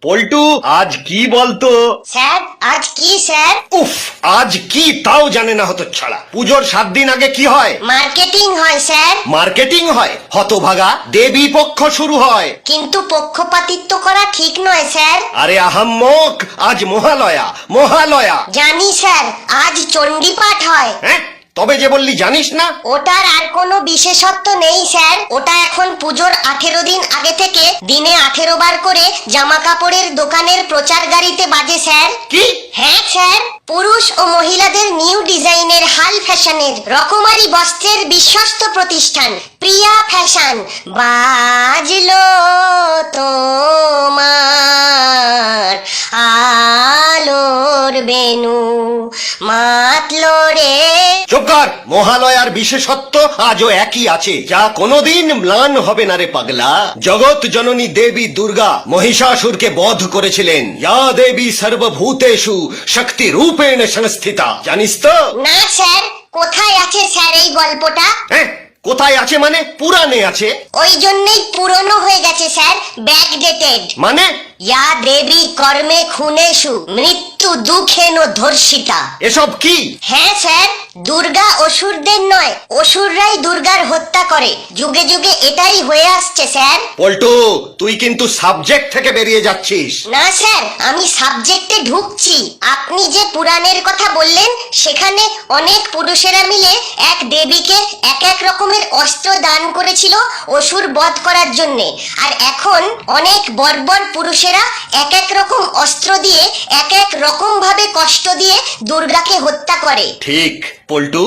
পল্টু আজ কি বলতো? স্যার আজ কি স্যার? উফ, আজ কি তাও জানে না হতো ছাড়া। পুজোর 7 দিন আগে কি হয়? মার্কেটিং হয় স্যার। মার্কেটিং হয়? হতভাগা, দেবী পক্ষ শুরু হয়। কিন্তু পক্ষপাতিত্ব করা ঠিক নয় স্যার। আরে আহাম্মক, আজ মহালয়া, মহালয়া। জানি স্যার, আজ চণ্ডী পাঠ হয়। হ্যাঁ, তবে যে বললি জানিস না। ওটার আর কোনো বিশেষত্ব নেই স্যার। ওটা এখন পুজোর 18 দিন আগে থেকে দিনে 18 বার করে জামা কাপড়ের দোকানের প্রচার গাড়িতে বাজে স্যার। কি? হ্যাঁ স্যার, পুরুষ ও মহিলাদের নিউ ডিজাইনের হাল ফ্যাশনের রকমারি বস্ত্রের বিশ্বস্ত প্রতিষ্ঠান প্রিয়া ফ্যাশন বাজলো তোমার আলোর বেনু মাতলো রে। চুপ কর। মহালয়ার বিশেষত্ব আজও একই আছে, যা কোনোদিন ম্লান হবে না রে পাগলা। জগৎ জননী দেবী দুর্গা মহিষাসুরকে বধ করেছিলেন। ইয়া দেবী সর্বভূতেষু শক্তি রূপেণ সংস্থিতা। জানিস তো? না স্যার, কোথায় আছে স্যার এই গল্পটা? হ্যাঁ, কোথায় আছে মানে? পুরাণে আছে। ওই জন্যই পুরনো হয়ে গেছে স্যার, ব্যাকডেটেড। মানে? ইয়া দেবী কর্মে খুনেষু মৃত্যু দুঃখেন ধর্ষিতা। এসব কি? হ্যাঁ স্যার, দুর্গা অসুরদের নয়, অসুররাই দুর্গার হত্যা করে। যুগে যুগে এটাই হয়ে আসছে স্যার। পল্টু, তুই কিন্তু সাবজেক্ট থেকে বেরিয়ে যাচ্ছিস। না স্যার, আমি সাবজেক্টে ঢুকছি। আপনি যে পুরাণের কথা বললেন, সেখানে অনেক পুরুষেরা মিলে এক দেবীকে এক এক রকমের অস্ত্র দান করেছিল অসুর বধ করার জন্যে। আর এখন অনেক বর্বর পুরুষেরা এক এক রকম অস্ত্র দিয়ে এক এক রকম ভাবে কষ্ট দিয়ে দুর্গাকে হত্যা করে। ঠিক। পল্টু,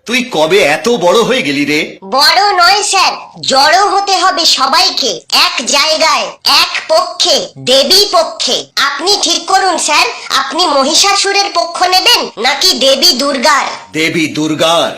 তুই কবে এত বড় হয়ে গেলি রে? বড় নয় স্যার, জড়ো হতে হবে সবাইকে, এক জায়গায়, এক পক্ষে, দেবী পক্ষে। আপনি ঠিক করুন স্যার, আপনি মহিষাসুরের পক্ষ নেবেন নাকি দেবী দুর্গার? দেবী দুর্গার।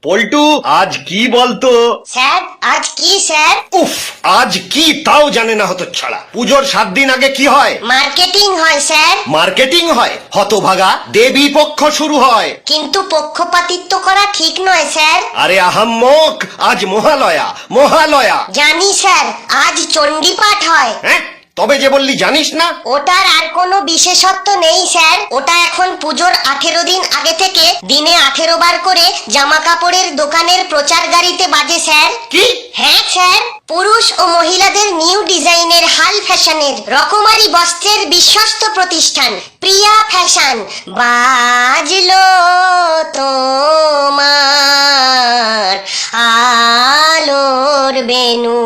পল্টু আজ কি বলতো? স্যার আজ কি স্যার? উফ, আজ কি তাও জানে না হতো ছাড়া। পুজোর 7 দিন আগে কি হয়? মার্কেটিং হয় স্যার। মার্কেটিং হয়? হতভাগা, দেবী পক্ষ শুরু হয়। কিন্তু পক্ষপাতিত্ব করা ঠিক নয় স্যার। আরে আহাম্মক, আজ মহালয়া, মহালয়া। জানি স্যার, আজ চণ্ডী পাঠ হয়। হ্যাঁ, তবে যে বললি জানিস না। ওটার আর কোনো বিশেষত্ব নেই স্যার। ওটা এখন পুজোর 18 দিন আগে থেকে দিনে 18 বার করে জামা কাপড়ের দোকানের প্রচার গাড়িতে বাজে স্যার। কি? হ্যাঁ স্যার, পুরুষ ও মহিলাদের নিউ ডিজাইনের হাল ফ্যাশনের রকমারি বস্ত্রের বিশ্বস্ত প্রতিষ্ঠান প্রিয়া ফ্যাশন বাজলো তোমার আলোর বেনু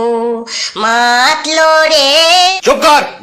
মাতলো রে। চুপ কর।